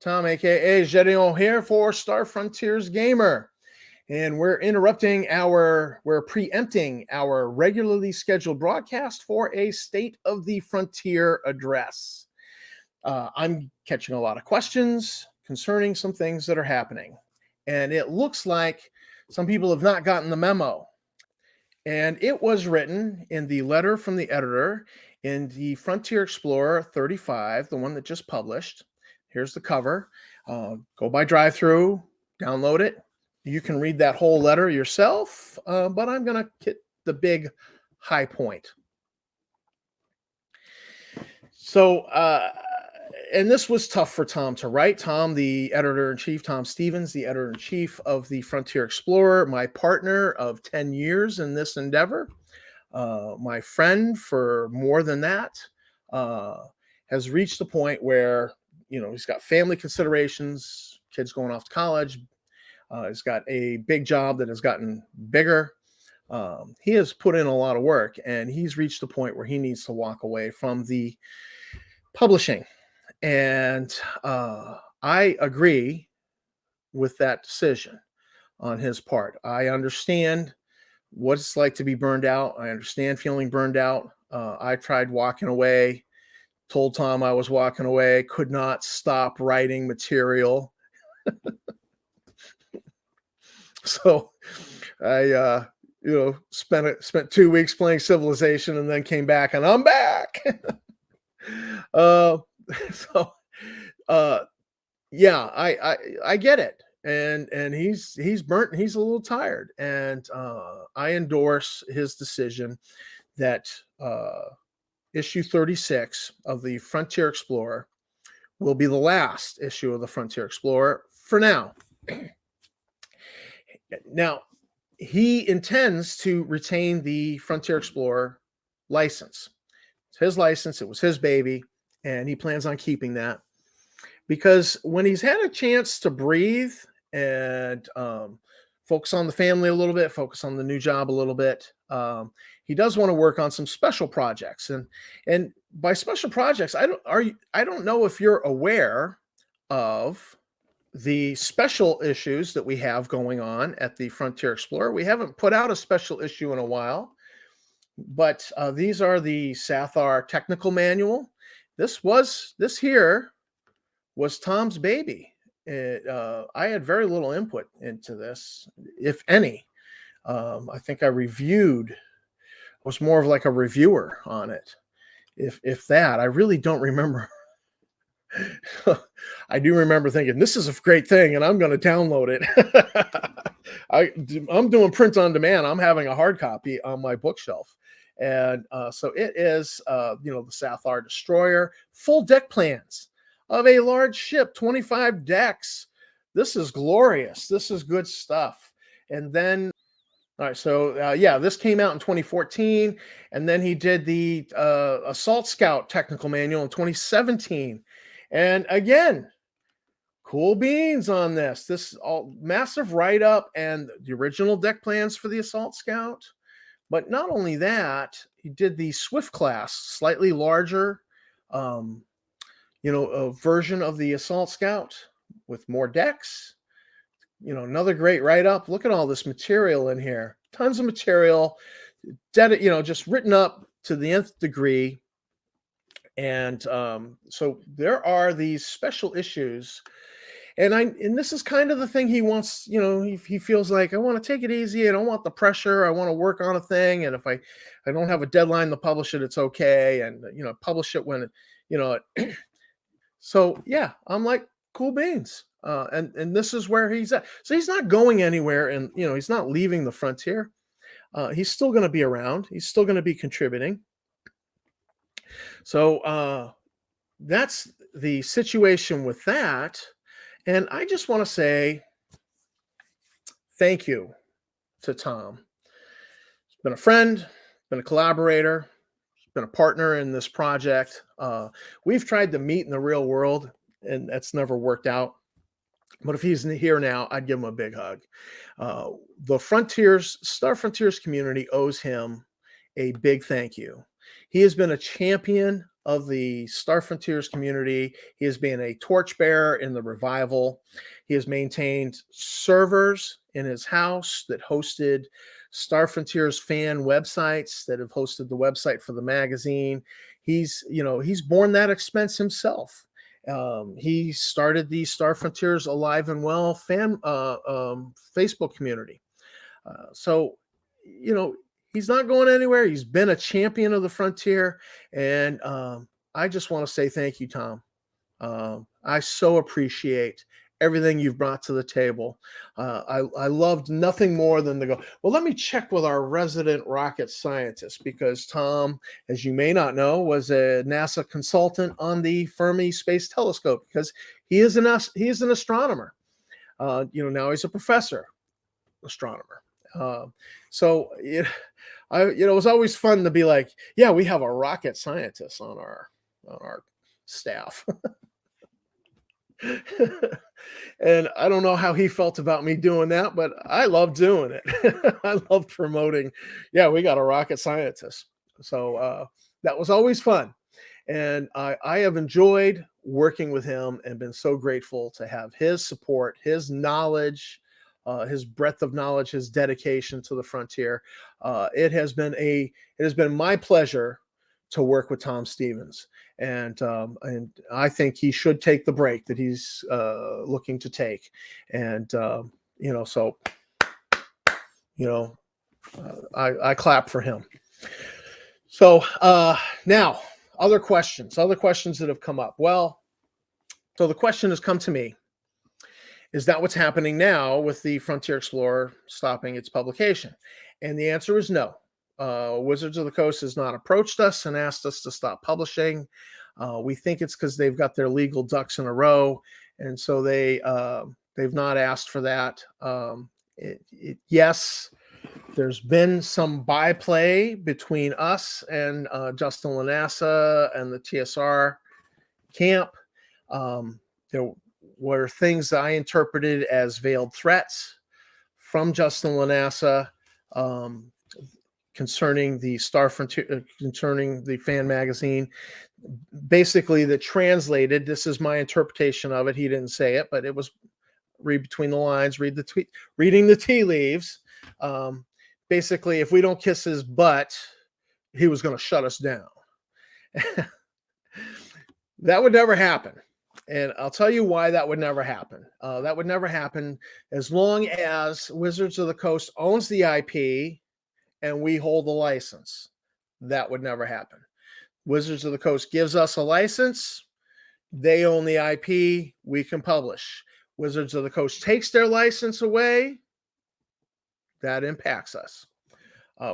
Tom, aka Gedeon here for Star Frontiers Gamer. And we're preempting our regularly scheduled broadcast for a State of the Frontier address. I'm catching a lot of questions concerning some things that are happening. And it looks like some people have not gotten the memo. And it was written in the letter from the editor in the Frontier Explorer 35, the one that just published. Here's the cover. Go by drive-through, download it. You can read that whole letter yourself, but I'm going to hit the big high point. So, and this was tough for Tom to write. Tom, the editor-in-chief, Tom Stevens, the editor-in-chief of the Frontier Explorer, my partner of 10 years in this endeavor, my friend for more than that, has reached a point where, he's got family considerations, kids going off to college. He's got a big job that has gotten bigger. He has put in a lot of work, and he's reached a point where he needs to walk away from the publishing. And I agree with that decision on his part. I understand what it's like to be burned out. I understand feeling burned out. I tried walking away, told Tom I was walking away, could not stop writing material. So I, spent 2 weeks playing Civilization and then came back and I'm back. Yeah, I get it. And he's burnt and he's a little tired. And I endorse his decision that issue 36 of the Frontier Explorer will be the last issue of the Frontier Explorer for now. Now, he intends to retain the Frontier Explorer license. It's his license. It was his baby. And he plans on keeping that. Because when he's had a chance to breathe and focus on the family a little bit, focus on the new job a little bit, he does want to work on some special projects. And by special projects, I don't know if you're aware of the special issues that we have going on at the Frontier Explorer. We haven't put out a special issue in a while, but these are the Sathar technical manual. This here was Tom's baby. I had very little input into this, if any. I think I was more of like a reviewer on it, if that. I really don't remember. I do remember thinking, this is a great thing, and I'm going to download it. I'm doing print on demand. I'm having a hard copy on my bookshelf. And so it is, the Sathar Destroyer, full deck plans of a large ship, 25 decks. This is glorious. This is good stuff. And then, all right, so this came out in 2014. And then he did the Assault Scout technical manual in 2017. And again, cool beans on this. This all massive write-up and the original deck plans for the Assault Scout. But not only that, he did the Swift class, slightly larger, a version of the Assault Scout with more decks. Another great write-up. Look at all this material in here. Tons of material, just written up to the nth degree. And so there are these special issues. And this is kind of the thing he wants, he feels like, I want to take it easy. I don't want the pressure. I want to work on a thing. And if I don't have a deadline to publish it, it's okay. And, publish it when, So, yeah, I'm like, cool beans. And this is where he's at. So he's not going anywhere. And, he's not leaving the Frontier. He's still going to be around. He's still going to be contributing. So that's the situation with that. And I just want to say thank you to Tom. He's been a friend, been a collaborator, been a partner in this project. We've tried to meet in the real world, and that's never worked out. But if he's here now, I'd give him a big hug. The Star Frontiers community owes him a big thank you. He has been a champion of the Star Frontiers community. He has been a torchbearer in the revival. He has maintained servers in his house that hosted Star Frontiers fan websites that have hosted the website for the magazine. He's borne that expense himself. He started the Star Frontiers Alive and Well fan Facebook community. So, he's not going anywhere. He's been a champion of the frontier, and I just want to say thank you, Tom. I so appreciate everything you've brought to the table. I loved nothing more than to go, well, let me check with our resident rocket scientist, because Tom, as you may not know, was a NASA consultant on the Fermi Space Telescope, because he is an astronomer. Now he's a professor astronomer. So it was always fun to be like, yeah, we have a rocket scientist on our staff. And I don't know how he felt about me doing that, but I love doing it. I love promoting. Yeah, we got a rocket scientist. So that was always fun. And I have enjoyed working with him and been so grateful to have his support, his knowledge, his breadth of knowledge, his dedication to the frontier. It has been my pleasure to work with Tom Stevens, and I think he should take the break that he's looking to take, and I clap for him. So now, other questions that have come up. Well, so the question has come to me. Is that what's happening now with the Frontier Explorer stopping its publication? And the answer is no. Wizards of the Coast has not approached us and asked us to stop publishing. We think it's because they've got their legal ducks in a row, and so they've not asked for that. Yes, there's been some byplay between us and Justin Lanassa and the TSR camp. There were things that I interpreted as veiled threats from Justin Lanassa concerning the Star Frontier, concerning the fan magazine. Basically, that translated, this is my interpretation of it. He didn't say it, but it was read between the lines, reading the tea leaves. Basically, if we don't kiss his butt, he was going to shut us down. That would never happen. And I'll tell you why that would never happen. That would never happen as long as Wizards of the Coast owns the IP and we hold the license. That would never happen. Wizards of the Coast gives us a license. They own the IP. We can publish. Wizards of the Coast takes their license away. That impacts us.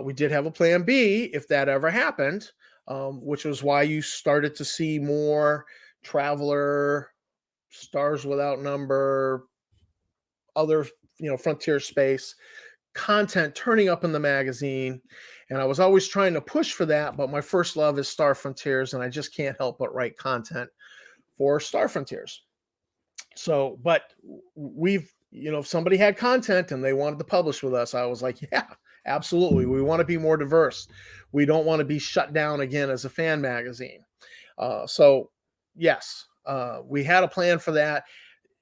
We did have a plan B if that ever happened, which was why you started to see more Traveler, Stars Without Number, other frontier space content turning up in the magazine. And I was always trying to push for that, but my first love is Star Frontiers, and I just can't help but write content for Star Frontiers. So, but if somebody had content and they wanted to publish with us, I was like, yeah, absolutely. We want to be more diverse. We don't want to be shut down again as a fan magazine. So yes, we had a plan for that.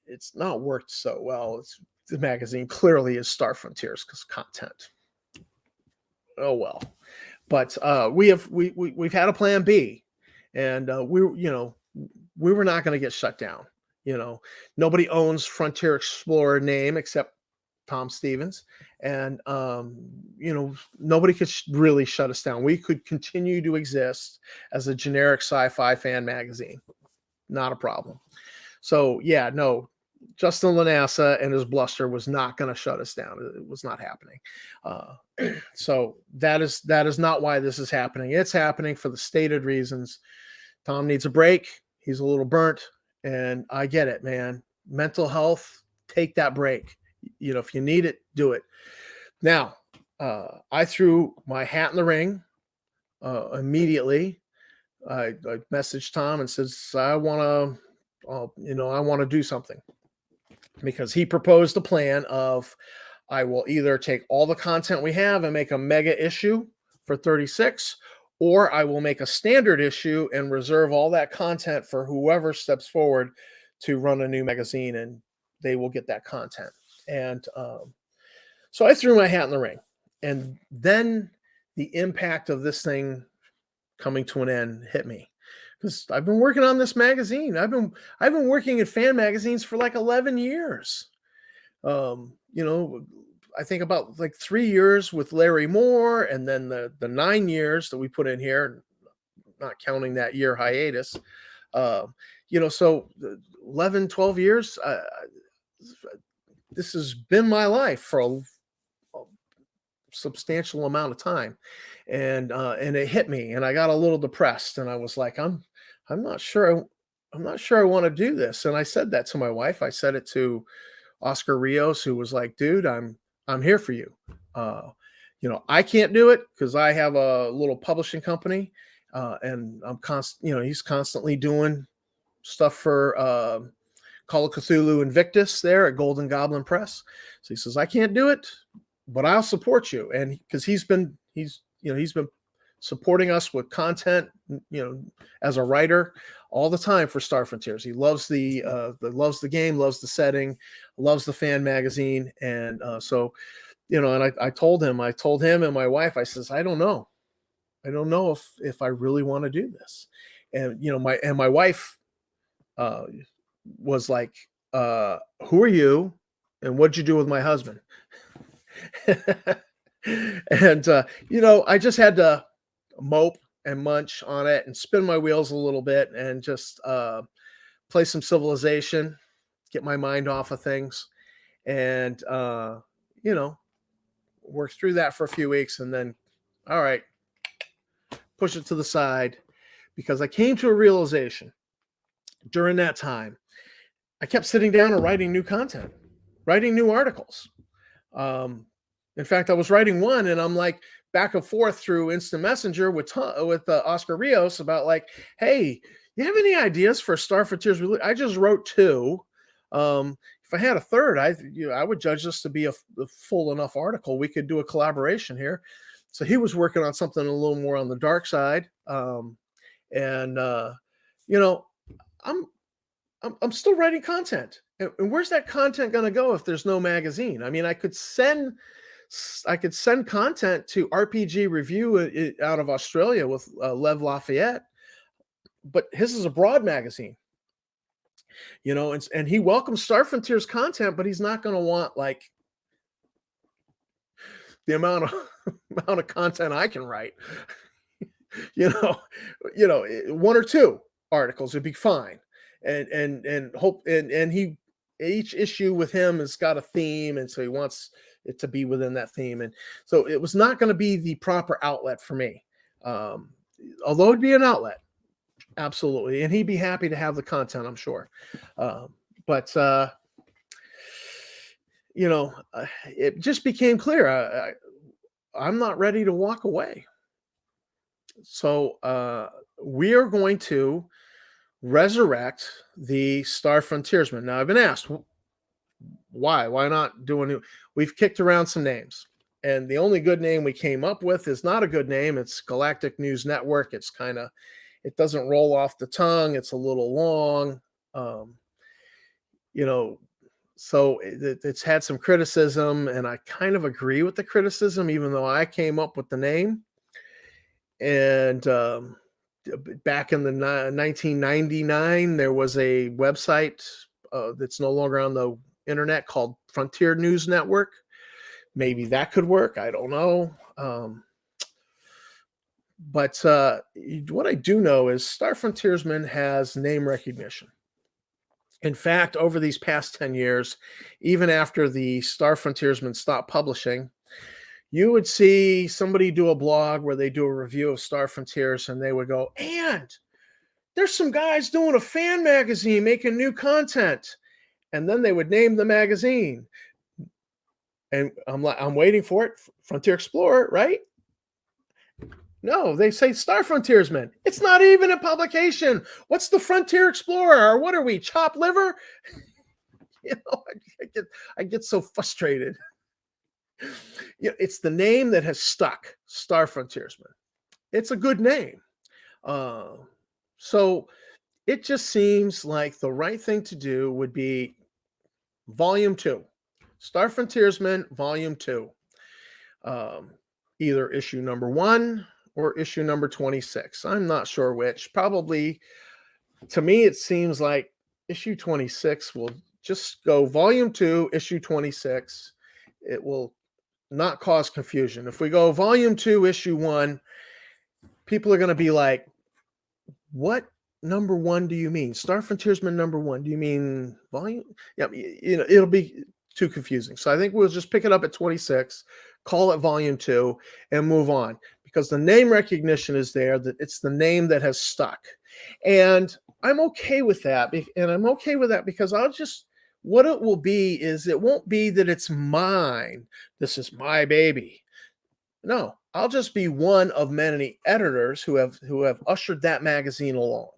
It's not worked so well. The magazine clearly is Star Frontiers because content. Oh well, but we've had a plan B, and we were not going to get shut down. Nobody owns Frontier Explorer name except Tom Stevens, and nobody could really shut us down. We could continue to exist as a generic sci-fi fan magazine. Not a problem. So yeah, no, Justin Lanassa and his bluster was not going to shut us down. It was not happening. So that is not why this is happening. It's happening for the stated reasons. Tom needs a break. He's a little burnt, and I get it, man. Mental health, take that break. If you need it, do it. Now, I threw my hat in the ring immediately. I messaged Tom and says, I want to do something, because he proposed a plan of, I will either take all the content we have and make a mega issue for 36, or I will make a standard issue and reserve all that content for whoever steps forward to run a new magazine, and they will get that content. And so I threw my hat in the ring. And then the impact of this thing coming to an end hit me, because I've been working on this magazine. I've been working at fan magazines for like 11 years. I think about like 3 years with Larry Moore, and then the 9 years that we put in here, not counting that year hiatus. So 11, 12 years. This has been my life for a substantial amount of time, and it hit me, and I got a little depressed, and I was like, I'm not sure I want to do this. And I said that to my wife. I said it to Oscar Rios, who was like, dude, I'm here for you. I can't do it because I have a little publishing company, and he's constantly doing stuff for Call of Cthulhu Invictus there at Golden Goblin Press. So he says, I can't do it, but I'll support you. And because he's been supporting us with content, as a writer all the time for Star Frontiers. He loves the game, loves the setting, loves the fan magazine. And and I told him and my wife, I says, I don't know if I really want to do this. And, my wife was like, who are you? And what'd you do with my husband? And, I just had to mope and munch on it and spin my wheels a little bit and just play some Civilization, get my mind off of things, and, work through that for a few weeks, and then, all right, push it to the side, because I came to a realization during that time. I kept sitting down and writing new content, writing new articles. In fact, I was writing one, and I'm like back and forth through Instant Messenger with Oscar Rios about like, hey, you have any ideas for Star Frontiers? I just wrote 2. If I had a third, I would judge this to be a full enough article. We could do a collaboration here. So he was working on something a little more on the dark side. I'm still writing content. And where's that content going to go if there's no magazine? I mean, I could send content to RPG Review out of Australia with Lev Lafayette, but his is a broad magazine, and he welcomes Star Frontiers content, but he's not going to want like the amount of content I can write. 1 or 2 articles would be fine. And each issue with him has got a theme, and so he wants it to be within that theme. And so it was not going to be the proper outlet for me. Although it'd be an outlet, absolutely. And he'd be happy to have the content, I'm sure. But it just became clear. I'm not ready to walk away. So we are going to resurrect the Star Frontiersman. Now, I've been asked, why not do a new? We've kicked around some names, and the only good name we came up with is not a good name. It's Galactic News Network. It doesn't roll off the tongue. It's a little long. So it's had some criticism, and I kind of agree with the criticism, even though I came up with the name. And back in the 1999, there was a website that's no longer on the internet called Frontier News Network. Maybe that could work. I don't know. But what I do know is Star Frontiersman has name recognition. In fact, over these past 10 years, even after the Star Frontiersman stopped publishing, you would see somebody do a blog where they do a review of Star Frontiers, and they would go, and there's some guys doing a fan magazine making new content. And then they would name the magazine. And I'm waiting for it. Frontier Explorer, right? No, they say Star Frontiersman. It's not even a publication. What's the Frontier Explorer? Or what are we, chopped liver? I get so frustrated. It's the name that has stuck, Star Frontiersman. it's a good name. Uh, so it just seems like the right thing to do would be Volume 2, Star Frontiersman Volume 2. Um, Either issue number 1 or issue number 26. I'm not sure which. Probably, to me, it seems like issue 26 will just go Volume 2, issue 26. It will not cause confusion. If we go Volume 2, issue 1, people are going to be like, what number 1 do you mean? Star Frontiersman number 1? Do you mean volume? Yeah, it'll be too confusing. So I think we'll just pick it up at 26, call it Volume 2, and move on, because the name recognition is there, that it's the name that has stuck. And I'm okay with that. And I'm okay with that because what it will be is, it won't be that it's mine. This is my baby. No, I'll just be one of many editors who have ushered that magazine along.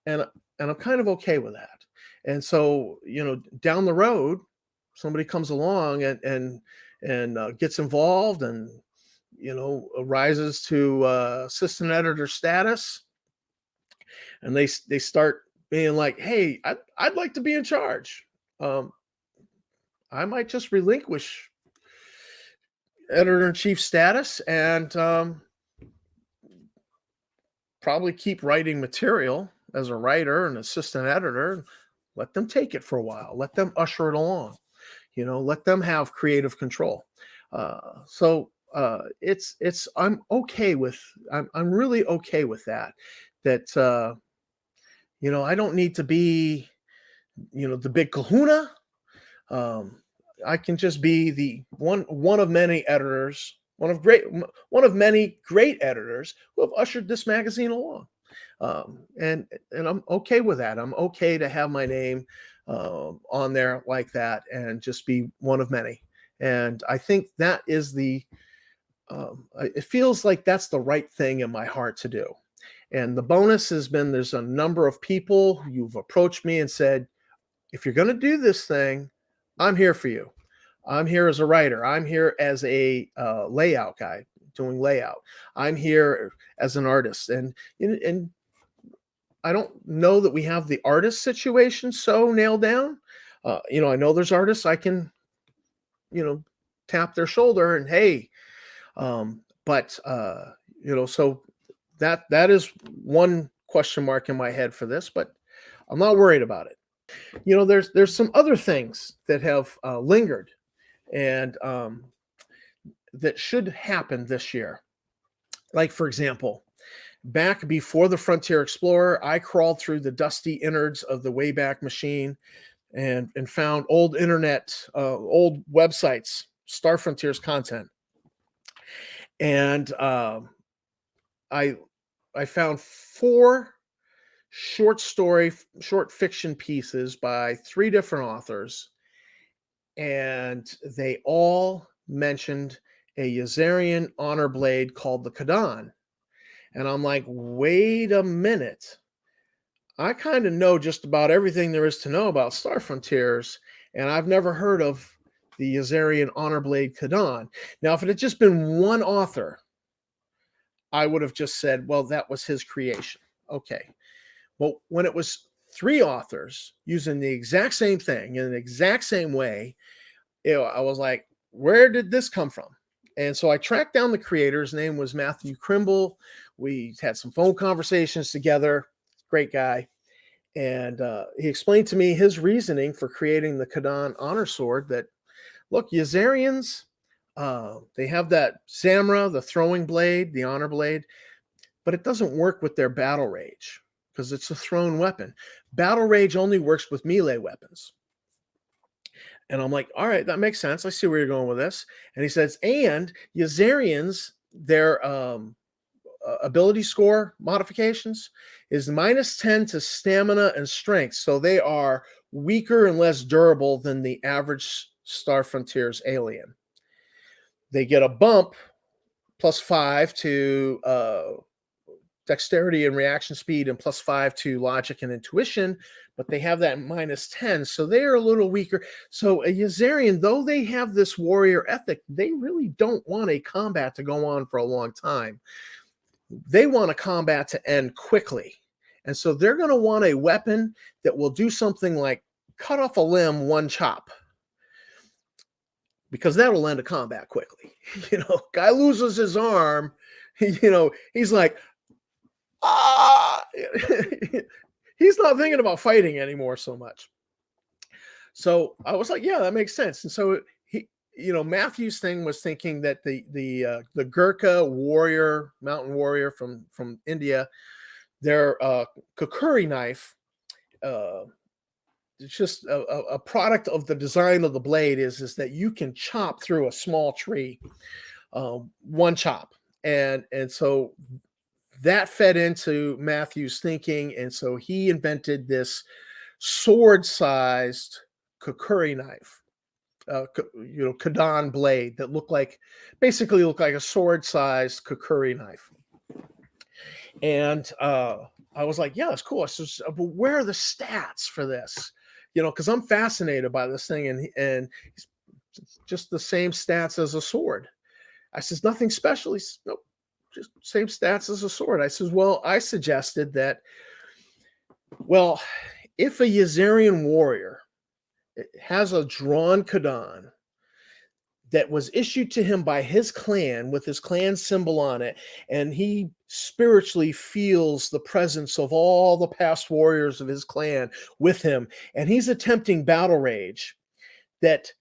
And I'm kind of okay with that. And so, down the road, somebody comes along and gets involved and, rises to assistant editor status, and they start being like, hey, I'd like to be in charge. I might just relinquish editor-in-chief status and probably keep writing material as a writer and assistant editor. Let them take it for a while. Let them usher it along. Let them have creative control. I'm okay with. I'm really okay with that. That I don't need to be, the big kahuna. I can just be the one of many editors, one of many great editors who have ushered this magazine along. And I'm okay with that. I'm okay to have my name on there like that and just be one of many. And I think that is it feels like that's the right thing in my heart to do. And the bonus has been, there's a number of people who've approached me and said, if you're going to do this thing, I'm here for you. I'm here as a writer. I'm here as a layout guy doing layout. I'm here as an artist. And I don't know that we have the artist situation so nailed down. I know there's artists I can, tap their shoulder and, hey, so that is one question mark in my head for this, but I'm not worried about it. There's some other things that have lingered and that should happen this year. Like, for example, back before the Frontier Explorer, I crawled through the dusty innards of the Wayback Machine and found old internet, old websites, Star Frontiers content. And I found 4 short fiction pieces by 3 different authors, and they all mentioned a Yazarian honor blade called the Kaidan. And I'm like, wait a minute. I kind of know just about everything there is to know about Star Frontiers, and I've never heard of the Yazarian honor blade Kaidan. Now, if it had just been one author, I would have just said, well, that was his creation. Okay. Well, when it was 3 authors using the exact same thing in the exact same way, I was like, where did this come from? And so I tracked down the creator. His name was Matthew Crimble. We had some phone conversations together. Great guy. And he explained to me his reasoning for creating the Kaidan honor sword, that, look, Yazarians, they have that Zamra, the throwing blade, the honor blade, but it doesn't work with their battle rage because it's a thrown weapon. Battle rage only works with melee weapons. And I'm like, all right, that makes sense. I see where you're going with this. And he says, and Yazarians, their ability score modifications is -10 to stamina and strength. So they are weaker and less durable than the average Star Frontiers alien. They get a bump +5 to dexterity and reaction speed, and +5 to logic and intuition, but they have that -10, so they're a little weaker. So a Yazarian, though they have this warrior ethic, they really don't want a combat to go on for a long time. they want a combat to end quickly. And so they're going to want a weapon that will do something like cut off a limb, one chop, because that'll end a combat quickly. Guy loses his arm, he's like, ah, he's not thinking about fighting anymore so much. So I was like, yeah, that makes sense. And so Matthew's thing was thinking that the Gurkha warrior, mountain warrior from India, their kukuri knife, it's just a product of the design of the blade is that you can chop through a small tree, one chop, and so that fed into Matthew's thinking, and so he invented this sword-sized kukuri knife, Kaidan blade that basically looked like a sword-sized kukuri knife. And I was like, yeah, that's cool. I said, but where are the stats for this? Because I'm fascinated by this thing, and it's just the same stats as a sword. I says, nothing special. He says, nope, just same stats as a sword. I says, well, I suggested that, well, if a Yazarian warrior has a drawn Kaidan that was issued to him by his clan with his clan symbol on it, and he spiritually feels the presence of all the past warriors of his clan with him, and he's attempting battle rage, that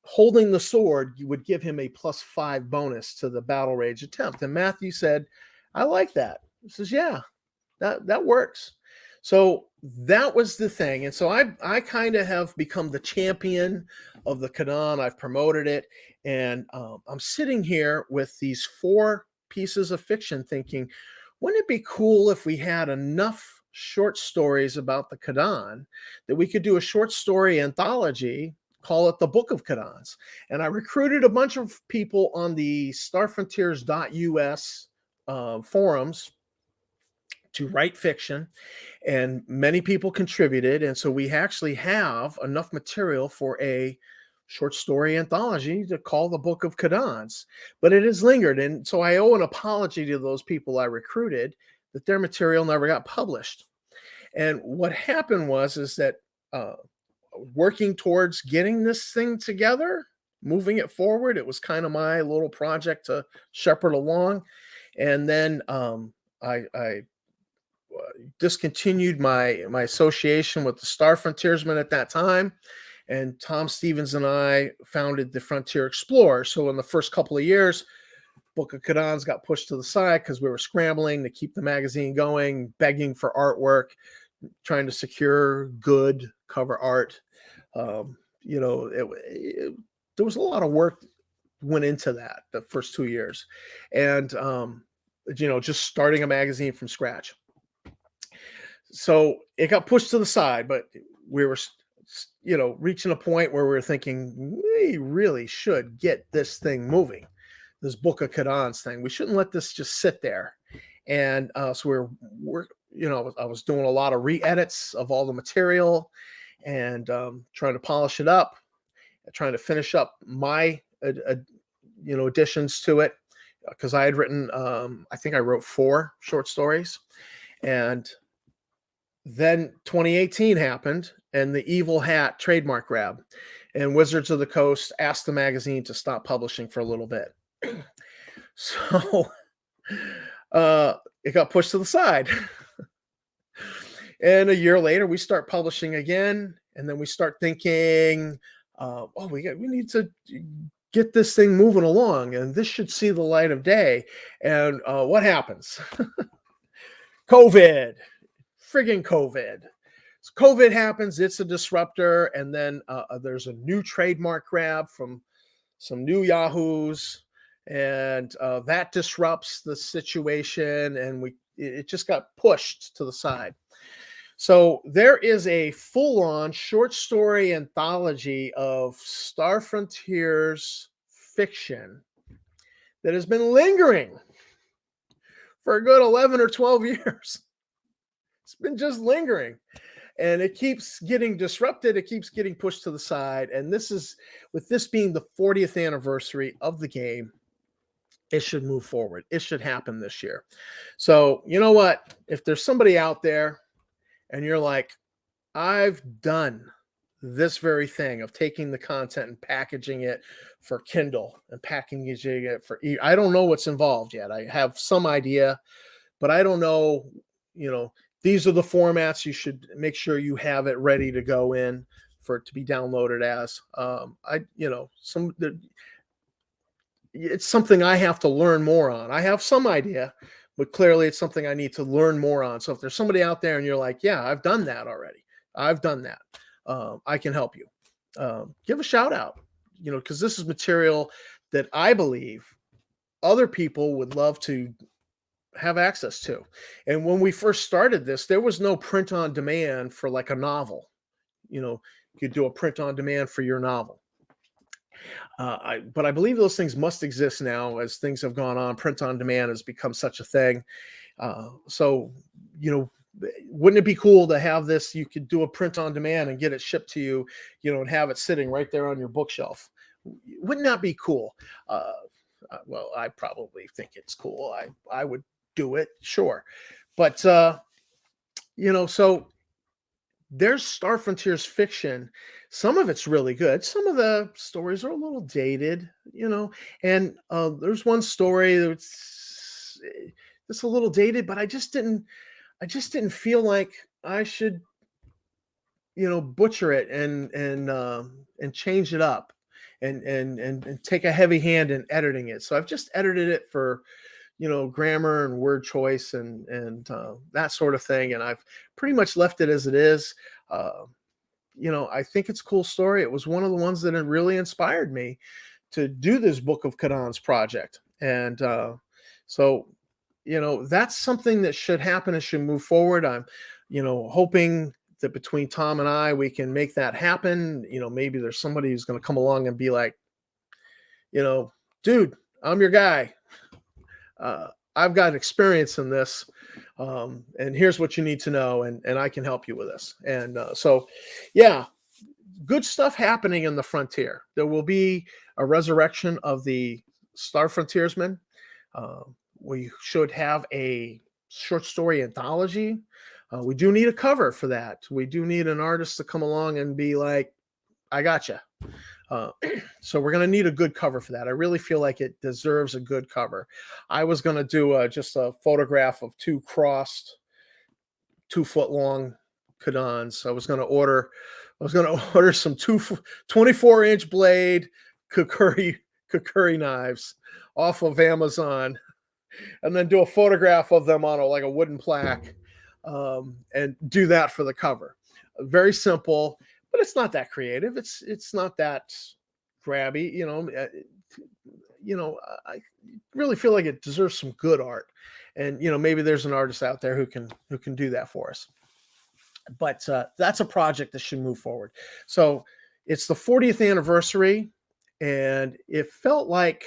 holding the sword would give him a +5 bonus to the battle rage attempt. And Matthew said, I like that. He says, yeah, that works. So that was the thing. And so I kind of have become the champion of the Kaidan. I've promoted it. And I'm sitting here with these 4 pieces of fiction thinking, wouldn't it be cool if we had enough short stories about the Kaidan that we could do a short story anthology, call it the Book of Kaidans? And I recruited a bunch of people on the starfrontiers.us forums to write fiction, and many people contributed. And so we actually have enough material for a short story anthology to call the Book of Kaidans, but it has lingered. And so I owe an apology to those people I recruited that their material never got published. And what happened is that working towards getting this thing together, moving it forward, it was kind of my little project to shepherd along. And then I discontinued my association with the Star Frontiersman at that time, and Tom Stevens and I founded the Frontier Explorer. So in the first couple of years, Book of Kaidans got pushed to the side because we were scrambling to keep the magazine going, begging for artwork, trying to secure good cover art. There was a lot of work went into that the first 2 years, and just starting a magazine from scratch. So it got pushed to the side, but we were, reaching a point where we were thinking, we really should get this thing moving, this Book of Kaidans thing. We shouldn't let this just sit there. And so we're I was doing a lot of re-edits of all the material and trying to polish it up, trying to finish up my, additions to it, because I had written, I think I wrote 4 short stories. And then 2018 happened, and the Evil Hat trademark grab, and Wizards of the Coast asked the magazine to stop publishing for a little bit. So it got pushed to the side. And a year later, we start publishing again, and then we start thinking, we need to get this thing moving along, and this should see the light of day. And what happens? COVID. Friggin' COVID. So COVID happens, it's a disruptor, and then there's a new trademark grab from some new yahoos, and that disrupts the situation, and it just got pushed to the side. So there is a full-on short story anthology of Star Frontiers fiction that has been lingering for a good 11 or 12 years. It's been just lingering, and it keeps getting disrupted. It keeps getting pushed to the side. And with this being the 40th anniversary of the game, it should move forward. It should happen this year. So, you know what? If there's somebody out there and you're like, I've done this very thing of taking the content and packaging it for Kindle and packaging it for I don't know what's involved yet. I have some idea, but I don't know, you know, these are the formats you should make sure you have it ready to go in for it to be downloaded as. It's something I have to learn more on. I have some idea, but clearly it's something I need to learn more on. So if there's somebody out there and you're like, yeah, I've done that already. I've done that. I can help you. Give a shout out, because this is material that I believe other people would love to have access to. And when we first started this, there was no print on demand for like a novel. You could do a print on demand for your novel. But I believe those things must exist now as things have gone on. Print on demand has become such a thing. So, wouldn't it be cool to have this? You could do a print on demand and get it shipped to you, and have it sitting right there on your bookshelf. Wouldn't that be cool? Well, I probably think it's cool. I would do it, sure. But, so there's Star Frontiers fiction. Some of it's really good. Some of the stories are a little dated, and there's one story that's a little dated, but I just didn't feel like I should, butcher it and change it up and take a heavy hand in editing it. So I've just edited it for, grammar and word choice and that sort of thing. And I've pretty much left it as it is. I think it's a cool story. It was one of the ones that really inspired me to do this Book of Kaidan's project. And so, that's something that should happen and should move forward. I'm, hoping that between Tom and I, we can make that happen. Maybe there's somebody who's going to come along and be like, dude, I'm your guy. I've got experience in this, and here's what you need to know, and I can help you with this. And so, yeah, good stuff happening in the frontier. There will be a resurrection of the Star Frontiersman. We should have a short story anthology. We do need a cover for that. We do need an artist to come along and be like, I got you. So we're going to need a good cover for that. I really feel like it deserves a good cover. I was going to do just a photograph of two crossed 2-foot long Kaidans. I was going to order some 24-inch blade kukuri knives off of Amazon, and then do a photograph of them on a wooden plaque, and do that for the cover. Very simple. But it's not that creative. It's not that grabby. I really feel like it deserves some good art, and maybe there's an artist out there who can do that for us. But that's a project that should move forward. So it's the 40th anniversary, and it felt like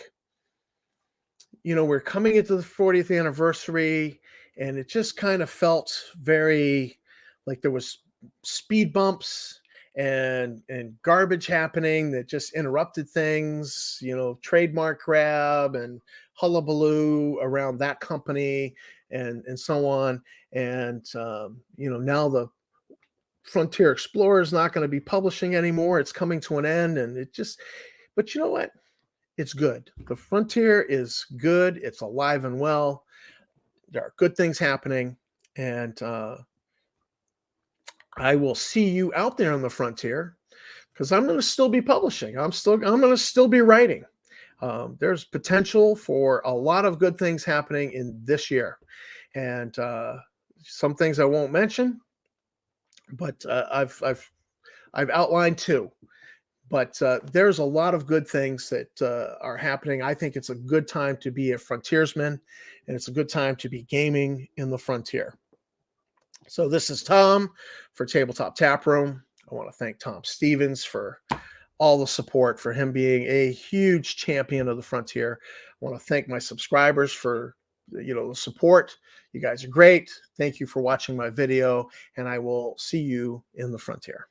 we're coming into the 40th anniversary, and it just kind of felt very like there was speed bumps and garbage happening that just interrupted things, trademark grab and hullabaloo around that company and so on. And, now the Frontier Explorer is not going to be publishing anymore. It's coming to an end, and but you know what? It's good. The Frontier is good. It's alive and well. There are good things happening, and, I will see you out there on the frontier, because I'm going to still be publishing. I'm going to still be writing. There's potential for a lot of good things happening in this year, and some things I won't mention, but I've outlined two. But there's a lot of good things that are happening. I think it's a good time to be a frontiersman, and it's a good time to be gaming in the frontier. So this is Tom for Tabletop Taproom. I want to thank Tom Stevens for all the support, for him being a huge champion of the frontier. I want to thank my subscribers for the support. You guys are great. Thank you for watching my video, and I will see you in the frontier.